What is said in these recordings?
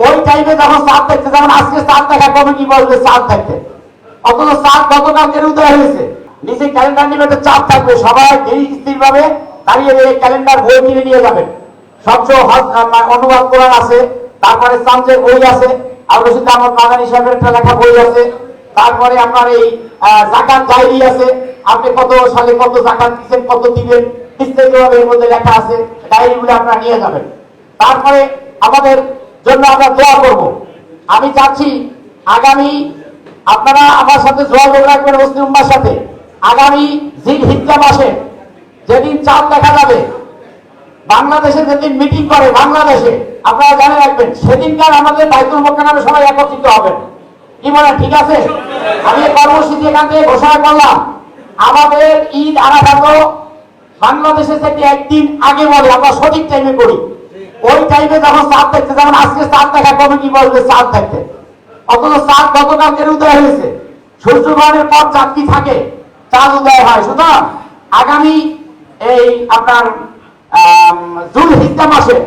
ওই টাইমে যখন চাঁদ দেখতে, যেমন আজকে চাঁদ দেখা কমিটি বলবে চাঁদ দেখতে, অথচ চাঁদ গতকালকের উদয় হয়েছে। নিচে ক্যালেন্ডার নিবে, চাঁদ থাকবে, সবাই স্থির ভাবে দাঁড়িয়ে এই ক্যালেন্ডার বই কিনে নিয়ে যাবেন। সবচেয়ে অনুবাদ কোরআন আছে, তারপরে চাঁদের বই আছে, আর রশিদ আহমদ মাদানী সাহেবের একটা লেখা বই আছে, তারপরে আপনার এই জাকাত ডায়েরি আছে, আপনি কত সালে কত জাকাত দিচ্ছেন, কত দিবেন, বিস্তারিতভাবে এর মধ্যে লেখা আছে, ডায়েরিগুলো আপনারা নিয়ে যাবেন। তারপরে আমাদের জন্য আমরা দোয়া করব। আমি চাচ্ছি আগামী আপনারা আমার সাথে যোগাযোগ রাখবেন মুসলিম উম্মার সাথে। আগামী জিলহিজ্জা মাসে যেদিন চাঁদ দেখা যাবে, বাংলাদেশে যেদিন মিটিং করে বাংলাদেশে, আপনারা জানে রাখবেন সেদিনকার আমাদের বাইতুল মোকাররমে সবাই একত্রিত হবেন। কি বলেন, ঠিক আছে? আমি এই কর্মসূচি এখান থেকে ঘোষণা করলাম। আমাদের ঈদ আরাফা তো বাংলাদেশে থেকে একদিন আগে বলে, আমরা সঠিক টাইমে করি। ওই টাইমে যখন চাঁদ দেখতে, যেমন আজকে চাঁদ দেখা কমিটি বলবে চাঁদ দেখতে, অথচ চাঁদ গতকালকের উদয় হয়েছে। সূর্যগ্রহণের পর চাঁদ কি থাকে, চাঁদ উদয় হয়। সুতরাং আগামী এই আপনার যুলহিজ্জা মাসে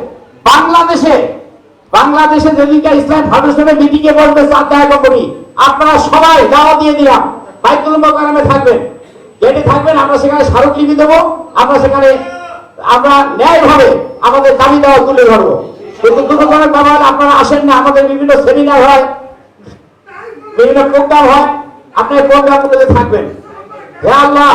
বাংলাদেশে যেদিনকে ইসলাম ফাউন্ডেশনের মিটিংয়ে বলবে চাঁদ দেখা কমিটি, আপনারা সবাই দাওয়াত দিয়ে দিলাম, বাইতুল মোকাররমে থাকবেন, গেটে থাকবেন। আমরা সেখানে স্মারকলিপি দেবো, আমরা সেখানে আমরা ন্যায়ভাবে আমাদের দাবি দেওয়া তুলে ধরবো। কিন্তু দুঃখজনক ব্যাপার, আপনারা আসেন না। আমাদের বিভিন্ন সেমিনার হয়, বিভিন্ন প্রোগ্রাম হয়, আপনার প্রোগ্রামগুলোতে থাকবেন। হে আল্লাহ,